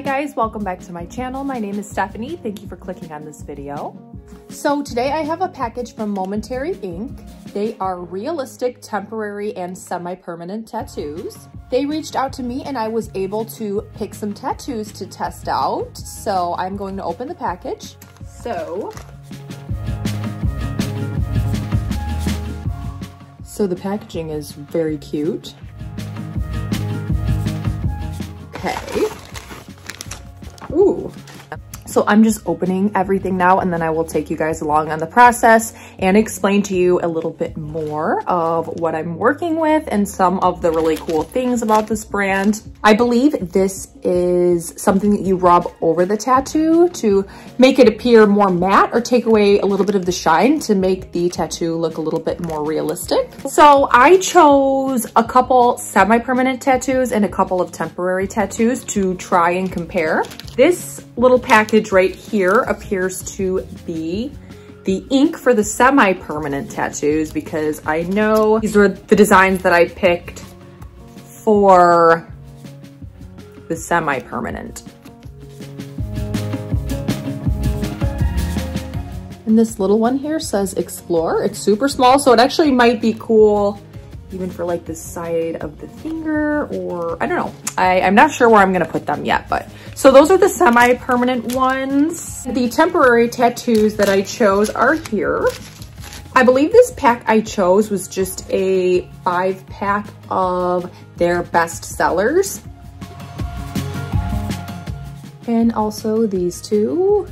guys, welcome back to my channel. My name is Stephanie. Thank you for clicking on this video. So today I have a package from Momentary Ink. They are realistic, temporary, and semi-permanent tattoos. They reached out to me and I was able to pick some tattoos to test out. So I'm going to open the package. So the packaging is very cute. Okay. Ooh. So I'm just opening everything now, and then I will take you guys along on the process and explain to you a little bit more of what I'm working with and some of the really cool things about this brand. I believe this is something that you rub over the tattoo to make it appear more matte or take away a little bit of the shine to make the tattoo look a little bit more realistic. So I chose a couple semi-permanent tattoos and a couple of temporary tattoos to try and compare. This little package right here appears to be the ink for the semi-permanent tattoos, because I know these were the designs that I picked for the semi-permanent. And this little one here says explore. It's super small, so it actually might be cool even for like the side of the finger, or I don't know. I'm not sure where I'm gonna put them yet, but so those are the semi-permanent ones. The temporary tattoos that I chose are here. I believe this pack I chose was just a 5-pack of their best sellers. And also these two.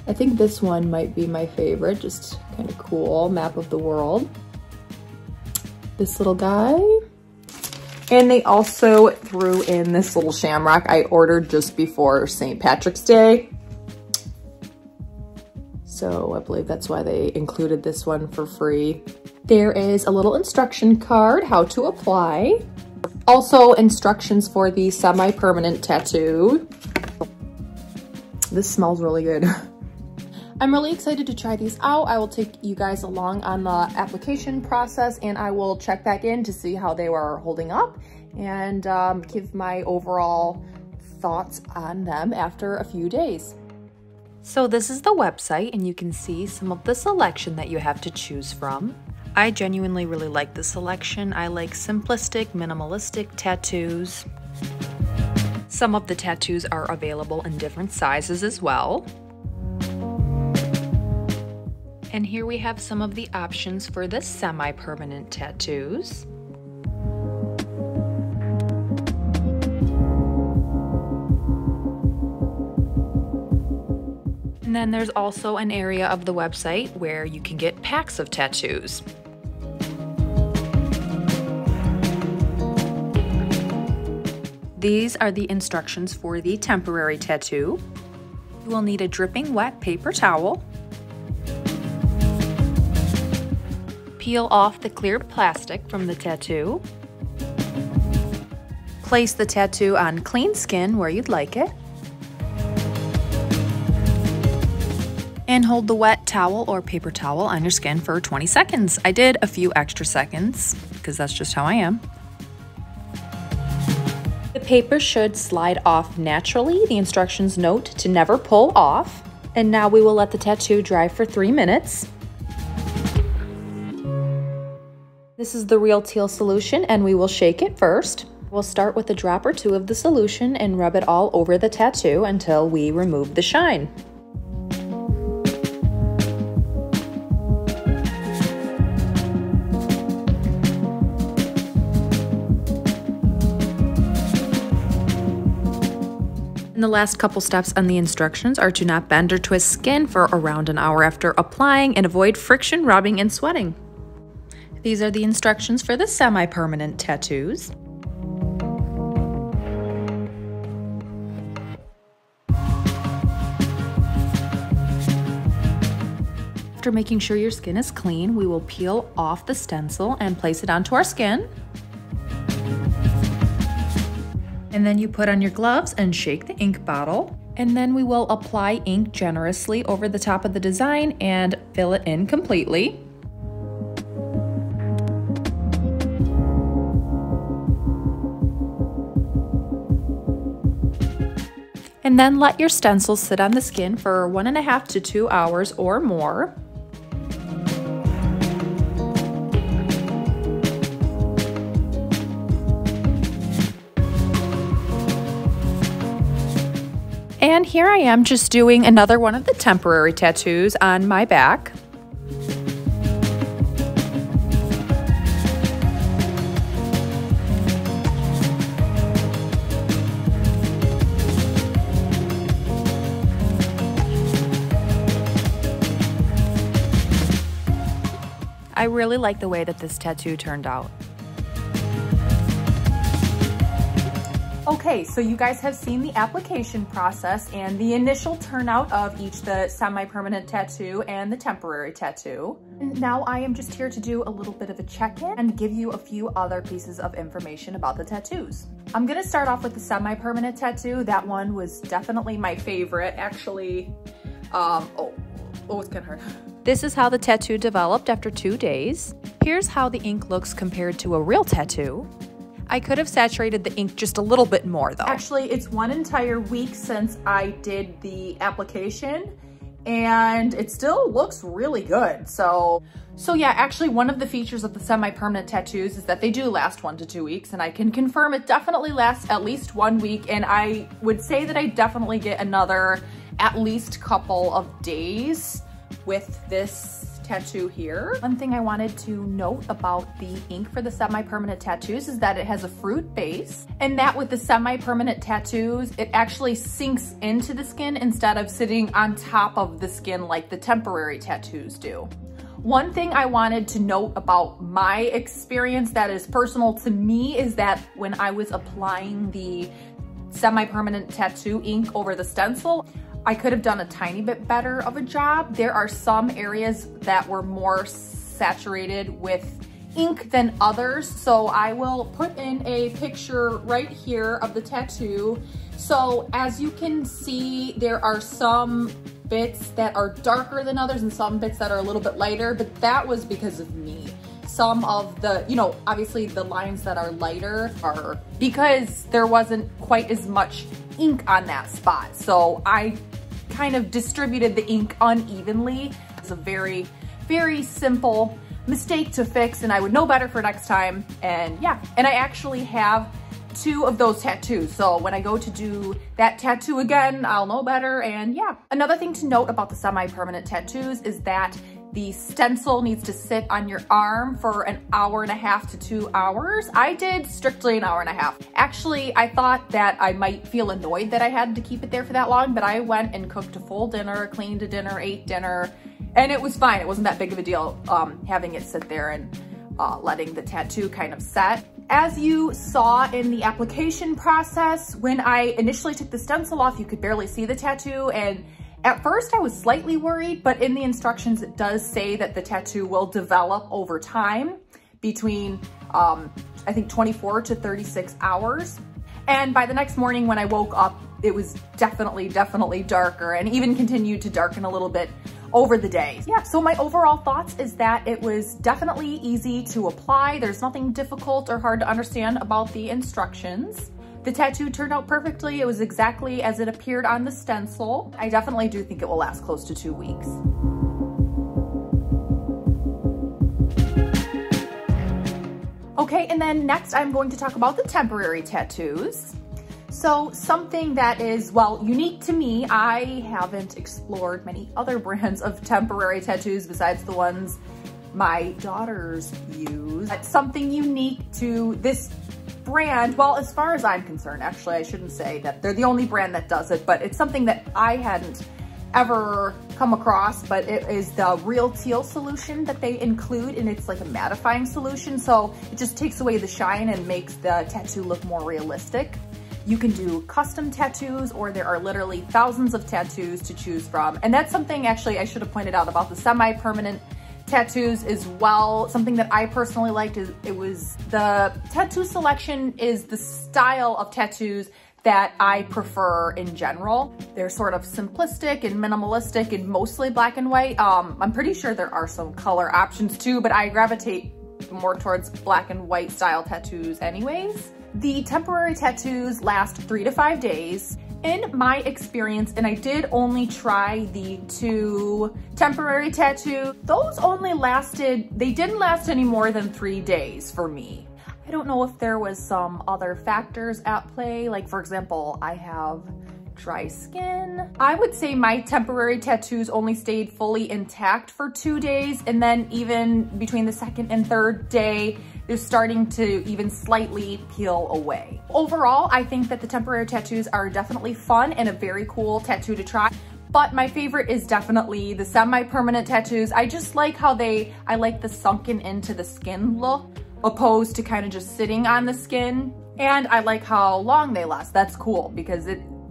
I think this one might be my favorite, just kind of cool, map of the world. This little guy. And they also threw in this little shamrock I ordered just before St. Patrick's Day. So I believe that's why they included this one for free. There is a little instruction card, how to apply. Also instructions for the semi-permanent tattoo. This smells really good. I'm really excited to try these out. I will take you guys along on the application process, and I will check back in to see how they were holding up and give my overall thoughts on them after a few days. So this is the website, and you can see some of the selection that you have to choose from. I genuinely really like the selection. I like simplistic, minimalistic tattoos. Some of the tattoos are available in different sizes as well. And here we have some of the options for the semi-permanent tattoos. And then there's also an area of the website where you can get packs of tattoos. These are the instructions for the temporary tattoo. You will need a dripping wet paper towel. Peel off the clear plastic from the tattoo. Place the tattoo on clean skin where you'd like it. And hold the wet towel or paper towel on your skin for 20 seconds. I did a few extra seconds because that's just how I am. The paper should slide off naturally. The instructions note to never pull off. And now we will let the tattoo dry for 3 minutes. This is the Real Teal solution, and we will shake it first. We'll start with a drop or two of the solution and rub it all over the tattoo until we remove the shine. And the last couple steps on the instructions are to not bend or twist skin for around an hour after applying and avoid friction, rubbing, and sweating. These are the instructions for the semi-permanent tattoos. After making sure your skin is clean, we will peel off the stencil and place it onto our skin. And then you put on your gloves and shake the ink bottle. And then we will apply ink generously over the top of the design and fill it in completely. And then let your stencil sit on the skin for 1.5 to 2 hours or more. And here I am just doing another one of the temporary tattoos on my back. I really like the way that this tattoo turned out. Okay, so you guys have seen the application process and the initial turnout of each the semi-permanent tattoo and the temporary tattoo. And now I am just here to do a little bit of a check-in and give you a few other pieces of information about the tattoos. I'm gonna start off with the semi-permanent tattoo. That one was definitely my favorite. Actually, it's kind of hard. This is how the tattoo developed after 2 days. Here's how the ink looks compared to a real tattoo. I could have saturated the ink just a little bit more though. Actually, it's 1 entire week since I did the application and it still looks really good. So yeah, actually one of the features of the semi-permanent tattoos is that they do last 1 to 2 weeks, and I can confirm it definitely lasts at least 1 week, and I would say that I definitely get another at least couple of days with this tattoo here. One thing I wanted to note about the ink for the semi-permanent tattoos is that it has a fruit base, and that with the semi-permanent tattoos, it actually sinks into the skin instead of sitting on top of the skin like the temporary tattoos do. One thing I wanted to note about my experience that is personal to me is that when I was applying the semi-permanent tattoo ink over the stencil, I could have done a tiny bit better of a job. There are some areas that were more saturated with ink than others. So I will put in a picture right here of the tattoo. So as you can see, there are some bits that are darker than others and some bits that are a little bit lighter, but that was because of me. Some of the, obviously the lines that are lighter are because there wasn't quite as much ink on that spot. So I kind of distributed the ink unevenly. It's a very, very simple mistake to fix, and I would know better for next time. And yeah, and I actually have 2 of those tattoos. So when I go to do that tattoo again, I'll know better. And yeah, another thing to note about the semi-permanent tattoos is that the stencil needs to sit on your arm for 1.5 to 2 hours. I did strictly 1.5 hours. Actually, I thought that I might feel annoyed that I had to keep it there for that long, but I went and cooked a full dinner, cleaned a dinner, ate dinner, and it was fine. It wasn't that big of a deal having it sit there and letting the tattoo kind of set. As you saw in the application process, when I initially took the stencil off, you could barely see the tattoo, and at first I was slightly worried, but in the instructions it does say that the tattoo will develop over time between, I think 24 to 36 hours. And by the next morning when I woke up, it was definitely darker, and even continued to darken a little bit over the day. Yeah, so my overall thoughts is that it was definitely easy to apply. There's nothing difficult or hard to understand about the instructions. The tattoo turned out perfectly. It was exactly as it appeared on the stencil. I definitely do think it will last close to 2 weeks. Okay, and then next I'm going to talk about the temporary tattoos. So something that is, well, unique to me, I haven't explored many other brands of temporary tattoos besides the ones my daughters use. But something unique to this brand, well, as far as I'm concerned, actually, I shouldn't say that they're the only brand that does it, but it's something that I hadn't ever come across, but it is the Real Teal solution that they include, and it's like a mattifying solution, so it just takes away the shine and makes the tattoo look more realistic. You can do custom tattoos, or there are literally thousands of tattoos to choose from, and that's something actually I should have pointed out about the semi-permanent tattoos as well. Something that I personally liked is the tattoo selection is the style of tattoos that I prefer in general. They're sort of simplistic and minimalistic and mostly black and white. I'm pretty sure there are some color options too, but I gravitate more towards black and white style tattoos anyways. The temporary tattoos last 3 to 5 days, In my experience, and I did only try the 2 temporary tattoos, those only lasted, they didn't last any more than 3 days for me. I don't know if there was some other factors at play, like for example, I have dry skin. I would say my temporary tattoos only stayed fully intact for 2 days, and then even between the 2nd and 3rd day, they're starting to even slightly peel away. Overall, I think that the temporary tattoos are definitely fun and a very cool tattoo to try. But my favorite is definitely the semi-permanent tattoos. I just like how I like the sunken into the skin look, opposed to kind of just sitting on the skin. And I like how long they last. That's cool because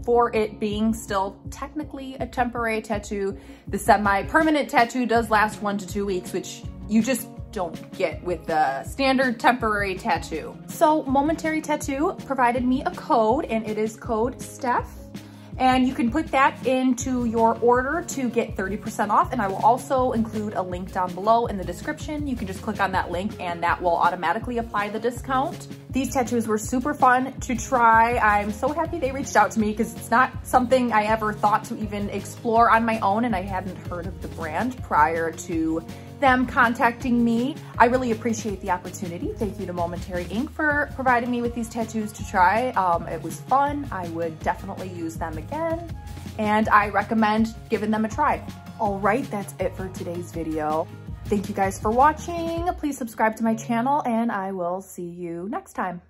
for it being still technically a temporary tattoo, the semi-permanent tattoo does last 1 to 2 weeks, which you just don't get with the standard temporary tattoo. So Momentary Tattoo provided me a code, and it is code Steph. And you can put that into your order to get 30% off. And I will also include a link down below in the description. You can just click on that link and that will automatically apply the discount. These tattoos were super fun to try. I'm so happy they reached out to me because it's not something I ever thought to even explore on my own, and I hadn't heard of the brand prior to them contacting me. I really appreciate the opportunity. Thank you to Momentary Ink for providing me with these tattoos to try. It was fun. I would definitely use them again, and I recommend giving them a try. All right, that's it for today's video. Thank you guys for watching. Please subscribe to my channel, and I will see you next time.